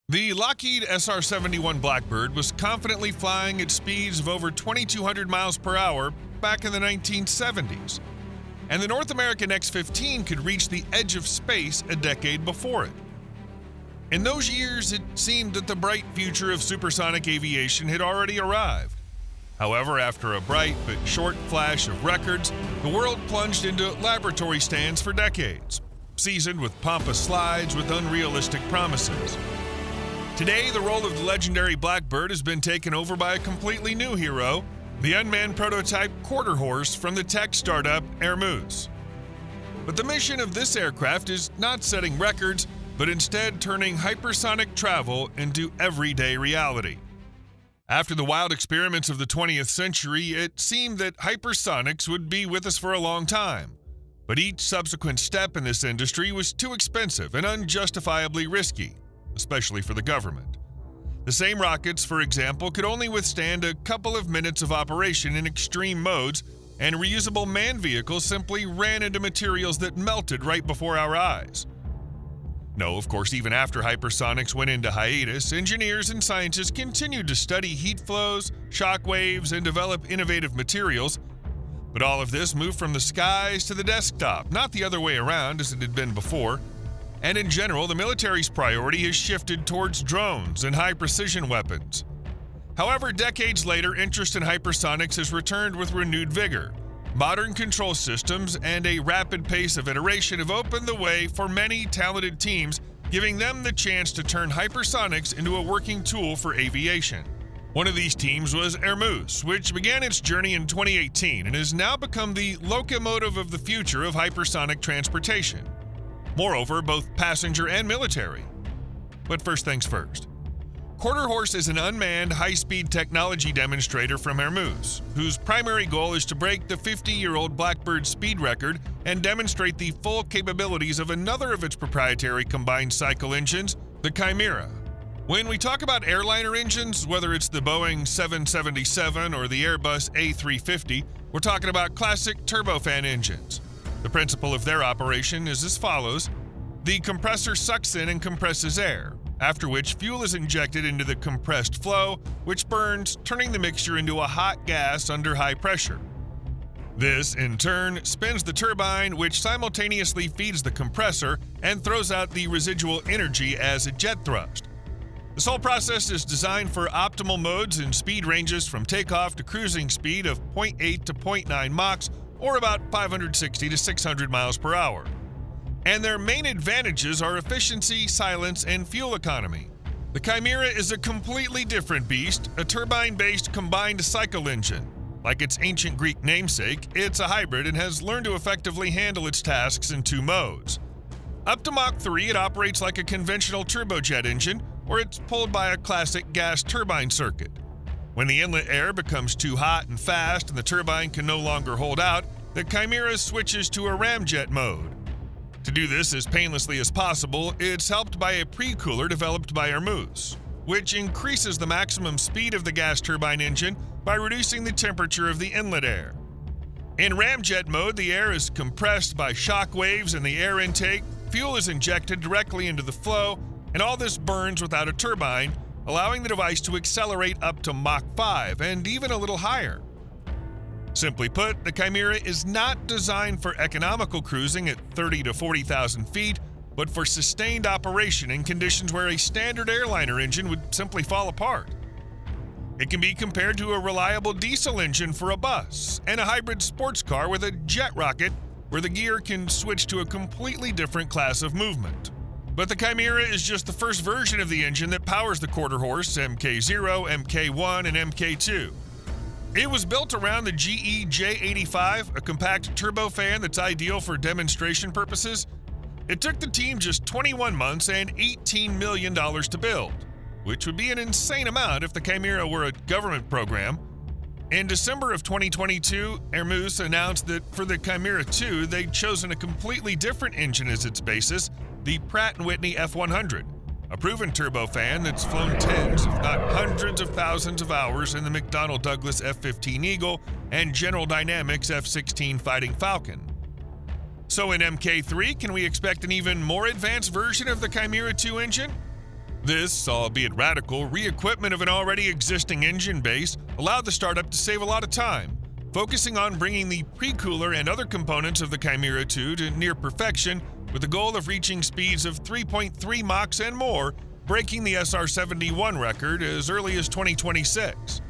The Lockheed SR-71 Blackbird was confidently flying at speeds of over 2,200 miles per hour back in the 1970s, and the North American X-15 could reach the edge of space a decade before it. In those years, it seemed that the bright future of supersonic aviation had already arrived. However, after a bright but short flash of records, the world plunged into laboratory stands for decades, seasoned with pompous slides with unrealistic promises. Today, the role of the legendary Blackbird has been taken over by a completely new hero, the unmanned prototype Quarterhorse from the tech startup Hermeus. But the mission of this aircraft is not setting records, but instead turning hypersonic travel into everyday reality. After the wild experiments of the 20th century, it seemed that hypersonics would be with us for a long time. But each subsequent step in this industry was too expensive and unjustifiably risky, especially for the government. The same rockets, for example, could only withstand a couple of minutes of operation in extreme modes, and reusable manned vehicles simply ran into materials that melted right before our eyes. No, of course, even after hypersonics went into hiatus, engineers and scientists continued to study heat flows, shock waves, and develop innovative materials. But all of this moved from the skies to the desktop, not the other way around as it had been before. And in general, the military's priority has shifted towards drones and high-precision weapons. However, decades later, interest in hypersonics has returned with renewed vigor. Modern control systems and a rapid pace of iteration have opened the way for many talented teams, giving them the chance to turn hypersonics into a working tool for aviation. One of these teams was Hermeus, which began its journey in 2018 and has now become the locomotive of the future of hypersonic transportation. Moreover, both passenger and military. But first things first. Quarterhorse is an unmanned, high-speed technology demonstrator from Hermeus, whose primary goal is to break the 50-year-old Blackbird speed record and demonstrate the full capabilities of another of its proprietary combined cycle engines, the Chimera. When we talk about airliner engines, whether it's the Boeing 777 or the Airbus A350, we're talking about classic turbofan engines. The principle of their operation is as follows. The compressor sucks in and compresses air, after which fuel is injected into the compressed flow, which burns, turning the mixture into a hot gas under high pressure. This, in turn, spins the turbine, which simultaneously feeds the compressor and throws out the residual energy as a jet thrust. This whole process is designed for optimal modes and speed ranges from takeoff to cruising speed of 0.8 to 0.9 Machs, or about 560 to 600 miles per hour. And their main advantages are efficiency, silence, and fuel economy. The Chimera is a completely different beast, a turbine-based combined cycle engine. Like its ancient Greek namesake, it's a hybrid and has learned to effectively handle its tasks in two modes. Up to Mach 3, it operates like a conventional turbojet engine, or it's pulled by a classic gas turbine circuit. When the inlet air becomes too hot and fast and the turbine can no longer hold out, the Chimera switches to a ramjet mode. To do this as painlessly as possible, it's helped by a pre-cooler developed by Hermeus, which increases the maximum speed of the gas turbine engine by reducing the temperature of the inlet air. In ramjet mode, the air is compressed by shock waves in the air intake, fuel is injected directly into the flow, and all this burns without a turbine, allowing the device to accelerate up to Mach 5 and even a little higher. Simply put, the Chimera is not designed for economical cruising at 30 to 40,000 feet, but for sustained operation in conditions where a standard airliner engine would simply fall apart. It can be compared to a reliable diesel engine for a bus and a hybrid sports car with a jet rocket where the gear can switch to a completely different class of movement. But the Chimera is just the first version of the engine that powers the Quarterhorse MK0, MK1, and MK2. It was built around the GE J85, a compact turbofan that's ideal for demonstration purposes. It took the team just 21 months and $18 million to build, which would be an insane amount if the Chimera were a government program. In December of 2022, Hermeus announced that for the Chimera 2, they'd chosen a completely different engine as its basis, the Pratt & Whitney F100, a proven turbofan that's flown tens, if not hundreds of thousands of hours in the McDonnell Douglas F-15 Eagle and General Dynamics F-16 Fighting Falcon. So in MK3, can we expect an even more advanced version of the Chimera 2 engine? This, albeit radical, re-equipment of an already existing engine base allowed the startup to save a lot of time, focusing on bringing the pre-cooler and other components of the Chimera 2 to near perfection with the goal of reaching speeds of 3.3 Machs and more, breaking the SR-71 record as early as 2026.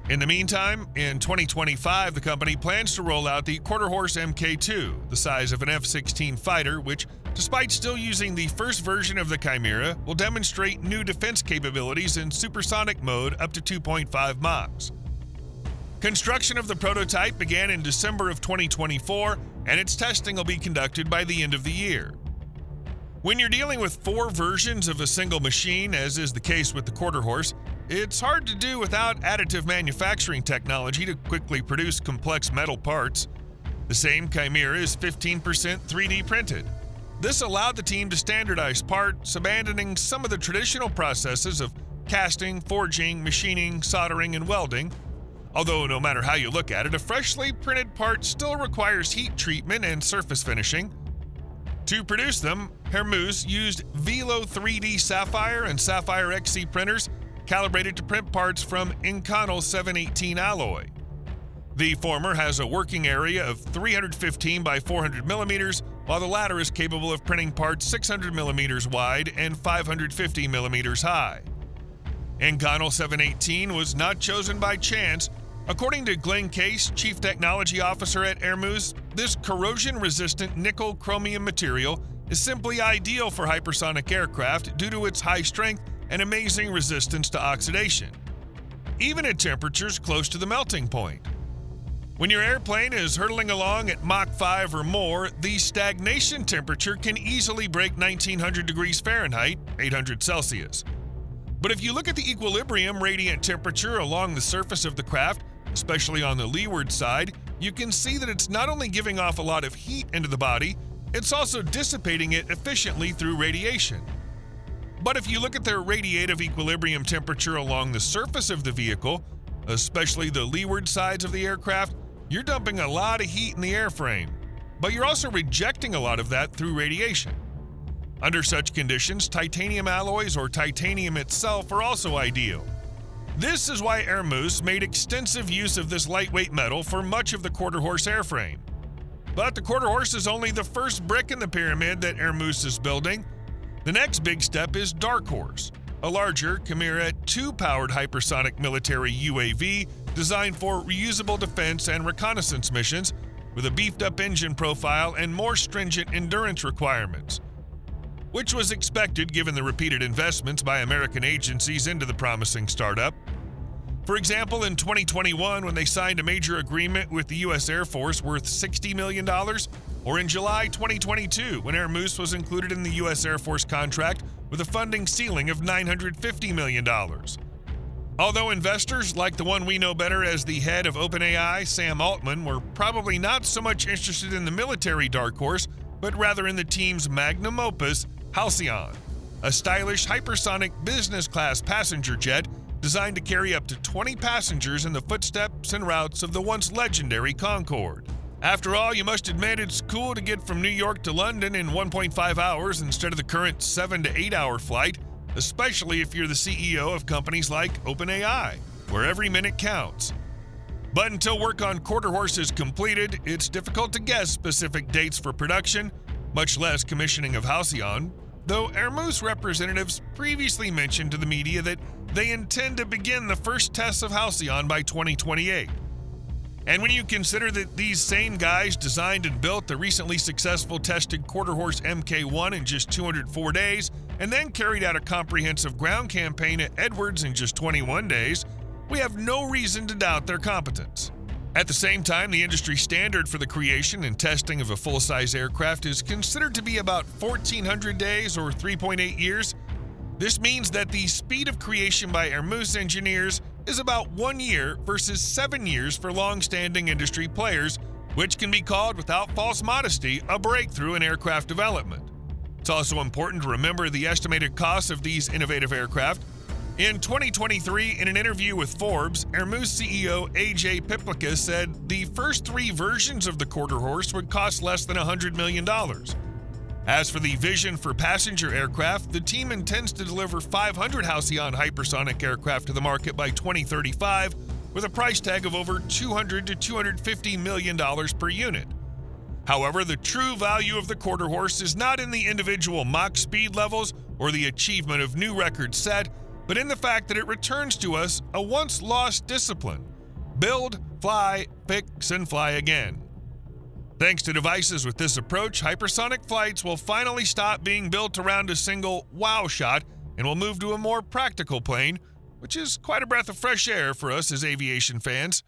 In the meantime, in 2025, the company plans to roll out the Quarterhorse Mk2, the size of an F-16 fighter, which, despite still using the first version of the Chimera, will demonstrate new defense capabilities in supersonic mode up to 2.5 Machs. Construction of the prototype began in December of 2024, and its testing will be conducted by the end of the year. When you're dealing with 4 versions of a single machine, as is the case with the Quarterhorse, it's hard to do without additive manufacturing technology to quickly produce complex metal parts. The same Chimera is 15% 3D printed. This allowed the team to standardize parts, abandoning some of the traditional processes of casting, forging, machining, soldering, and welding. Although no matter how you look at it, a freshly printed part still requires heat treatment and surface finishing. To produce them, Hermeus used Velo 3D Sapphire and Sapphire XC printers calibrated to print parts from Inconel 718 alloy. The former has a working area of 315 by 400 millimeters, while the latter is capable of printing parts 600 millimeters wide and 550 millimeters high. Inconel 718 was not chosen by chance. According to Glenn Case, Chief Technology Officer at Hermeus, this corrosion-resistant nickel-chromium material is simply ideal for hypersonic aircraft due to its high strength and amazing resistance to oxidation, even at temperatures close to the melting point. When your airplane is hurtling along at Mach 5 or more, the stagnation temperature can easily break 1900 degrees Fahrenheit, 800 Celsius. But if you look at the equilibrium radiant temperature along the surface of the craft, especially on the leeward side, you can see that it's not only giving off a lot of heat into the body, it's also dissipating it efficiently through radiation. But if you look at the radiative equilibrium temperature along the surface of the vehicle, especially the leeward sides of the aircraft, you're dumping a lot of heat in the airframe, but you're also rejecting a lot of that through radiation. Under such conditions, titanium alloys or titanium itself are also ideal. This is why Hermeus made extensive use of this lightweight metal for much of the Quarterhorse airframe. But the Quarterhorse is only the first brick in the pyramid that Hermeus is building. The next big step is Darkhorse, a larger Chimera 2-powered hypersonic military UAV designed for reusable defense and reconnaissance missions with a beefed-up engine profile and more stringent endurance requirements, which was expected given the repeated investments by American agencies into the promising startup. For example, in 2021, when they signed a major agreement with the U.S. Air Force worth $60 million, or in July 2022, when Hermeus was included in the U.S. Air Force contract with a funding ceiling of $950 million. Although investors, like the one we know better as the head of OpenAI, Sam Altman, were probably not so much interested in the military Darkhorse, but rather in the team's magnum opus, Halcyon, a stylish hypersonic business-class passenger jet designed to carry up to 20 passengers in the footsteps and routes of the once legendary Concorde. After all, you must admit it's cool to get from New York to London in 1.5 hours instead of the current 7 to 8 hour flight, especially if you're the CEO of companies like OpenAI, where every minute counts. But until work on Quarterhorse is completed, it's difficult to guess specific dates for production, much less commissioning of Halcyon, though Hermeus representatives previously mentioned to the media that they intend to begin the first tests of Halcyon by 2028. And when you consider that these same guys designed and built the recently successful tested Quarterhorse Mk1 in just 204 days, and then carried out a comprehensive ground campaign at Edwards in just 21 days, we have no reason to doubt their competence. At the same time, the industry standard for the creation and testing of a full-size aircraft is considered to be about 1,400 days or 3.8 years. This means that the speed of creation by Hermeus engineers is about 1 year versus 7 years for long-standing industry players, which can be called, without false modesty, a breakthrough in aircraft development. It's also important to remember the estimated costs of these innovative aircraft. In 2023, in an interview with Forbes, Hermeus CEO A.J. Piplica said the first 3 versions of the Quarterhorse would cost less than $100 million. As for the vision for passenger aircraft, the team intends to deliver 500 Halcyon hypersonic aircraft to the market by 2035, with a price tag of over $200 to $250 million per unit. However, the true value of the Quarterhorse is not in the individual Mach speed levels or the achievement of new records set, but in the fact that it returns to us a once lost discipline: build, fly, fix, and fly again. Thanks to devices with this approach, hypersonic flights will finally stop being built around a single wow shot and will move to a more practical plane, which is quite a breath of fresh air for us as aviation fans.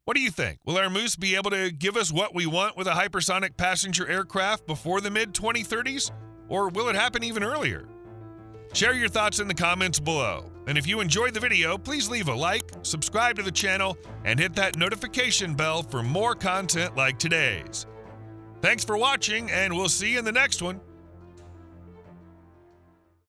What do you think? Will Hermeus be able to give us what we want with a hypersonic passenger aircraft before the mid-2030s? Or will it happen even earlier? Share your thoughts in the comments below. And if you enjoyed the video, please leave a like, subscribe to the channel, and hit that notification bell for more content like today's. Thanks for watching, and we'll see you in the next one.